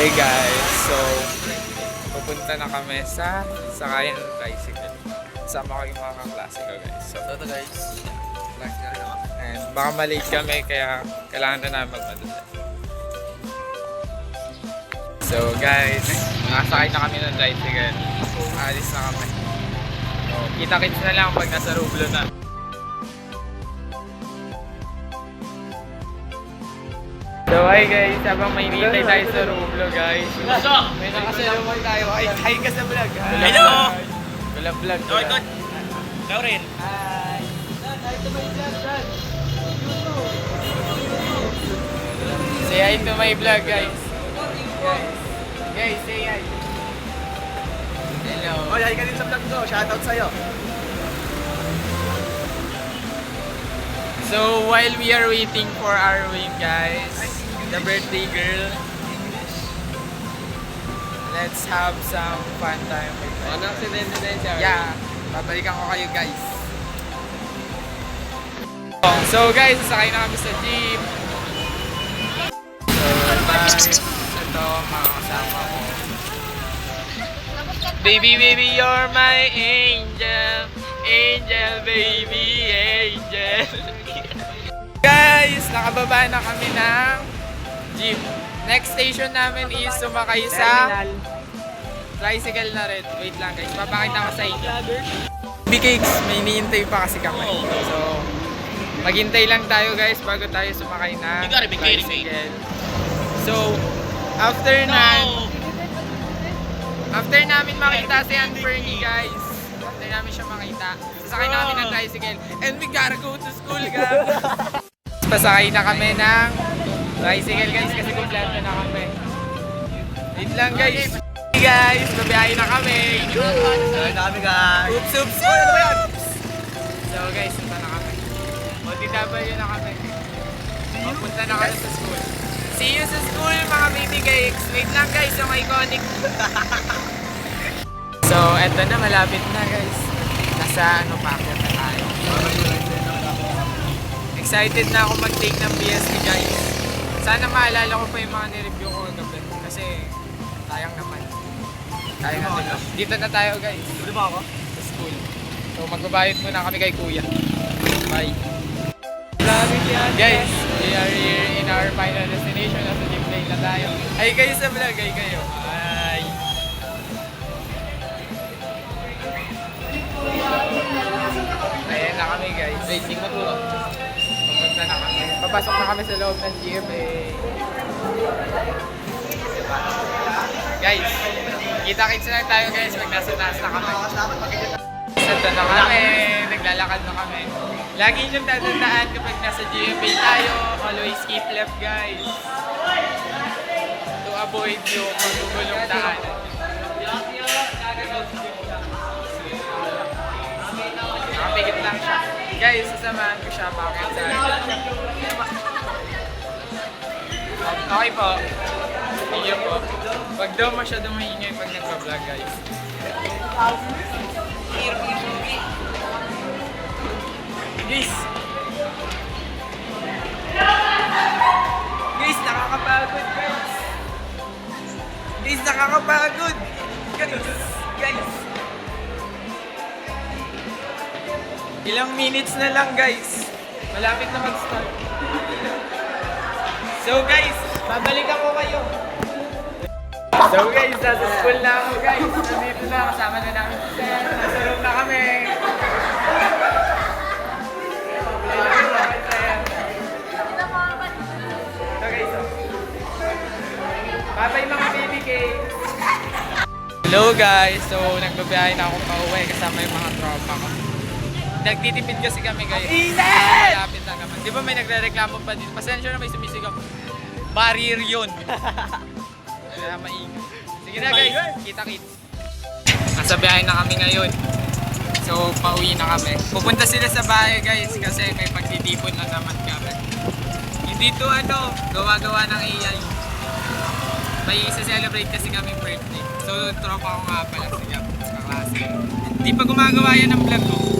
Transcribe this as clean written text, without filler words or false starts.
Hey guys, so pupunta na kami sa sakayan ng tricycle. Sama ko yung mga kaklase ko guys. So ito guys, and baka malate kami kaya kailangan na namin magmadali. So guys, nakasakay na kami ng tricycle. Alis na kami. So kita-kits na lang pag nasa Rublo na. So hi guys, habang may hinihintay tayo sa Rublo guys. May nakasalubong tayo. Ay, hi ka sa vlog. Hello! Wala vlog. Okay, good. Lauren. Hi! Hi to my vlog, Dad. Say hi to my vlog guys. Guys, say hi. Hello. Oh, hi ka din sa vlog ko. Shoutout sa'yo. So while we are waiting for our wing guys, the birthday girl, let's have some fun time with her. Ano accident din siya? Yeah, babalikan ko kayo guys. So guys, sasakay na kami sa jeep. So guys, ito mga kasama ko. Baby, baby, you're my angel. Angel, baby, angel. Guys, nakababa na kami ng jeep. Next station namin is sumakay sa tricycle na rin. Wait lang guys, papakita ko sa inyo. B-Cakes, may hinihintay pa kasi kami. So, maghintay lang tayo guys bago tayo sumakay na tricycle. So, after namin makita si Aunt Fernie guys, after namin siya makita, sasakay na kami ng tricycle. And we gotta go to school guys. Pasakay na kami ng tricycle guys kasi kumpleto na kami. Wait lang guys. Hey guys, babiyahin na kami. Hi kami guys. Oops, oops, oops. So guys, punta na kami. OTW na kami. Punta na kami sa school. See you sa school mga baby cakes. Wait lang guys, yung iconic. So, eto na, malapit na guys. Nasa packet na tayo. Excited na ako mag-take ng BSC guys. Sana maalala ko pa yung mga nireview ko kagabi. Kasi, sayang naman. Sayang natin. Dito na tayo guys. Di ba ako? Sa school. So, magbabayad muna kami kay kuya. Bye. Guys, we are here in our final destination. Nasa jeep lane na tayo. Ay kayo sa vlog, ay kayo. Ay. Ayan na kami guys. Racing na po. Pupunta na kami. Papasok na kami sa loob ng GMA. Guys, kita-kits lang tayo guys pag nasa taas na kami. Santa na kami, naglalakad na kami. Lagi niyong tatandaan kapag nasa GMA tayo, always keep left guys. To avoid yung magugulong daanan. Nakapikit lang siya. Guys, sasamahan ko siya bakit sa okay po. Sige po. Wag daw masyadong maingay pag nagpa-vlog guys. Guys! Guys, nakakapagod guys! Guys, nakakapagod! Guys! Ilang minutes na lang guys. Malapit na mag-start. So guys, babalikan ko kayo. So guys, nasa school na ako guys. Nandito na, kasama na namin si Sir. Nasa room na kami. So guys, bye-bye mga baby cakes. Hello guys, so nagbabiyahe na akong pauwi kasama yung mga tropa ko. Nagtitipid kasi kami guys. Malapit na naman. Di ba may nagre-reklamo pa dito? Pasensya na may sumisigaw. Barrier yun. Kaya maingay. Sige na guys, kita-kits. Nasa biyahe na kami ngayon. So, pauwi na kami. Pupunta sila sa bahay guys kasi may pagtitipon na naman kami. Hindi to gawa-gawa ng AI. May isa-celebrate kasi kami birthday. So, tropa ko nga pala siya. Kaklase. Hindi pa gumagawa yan ng vlog ko.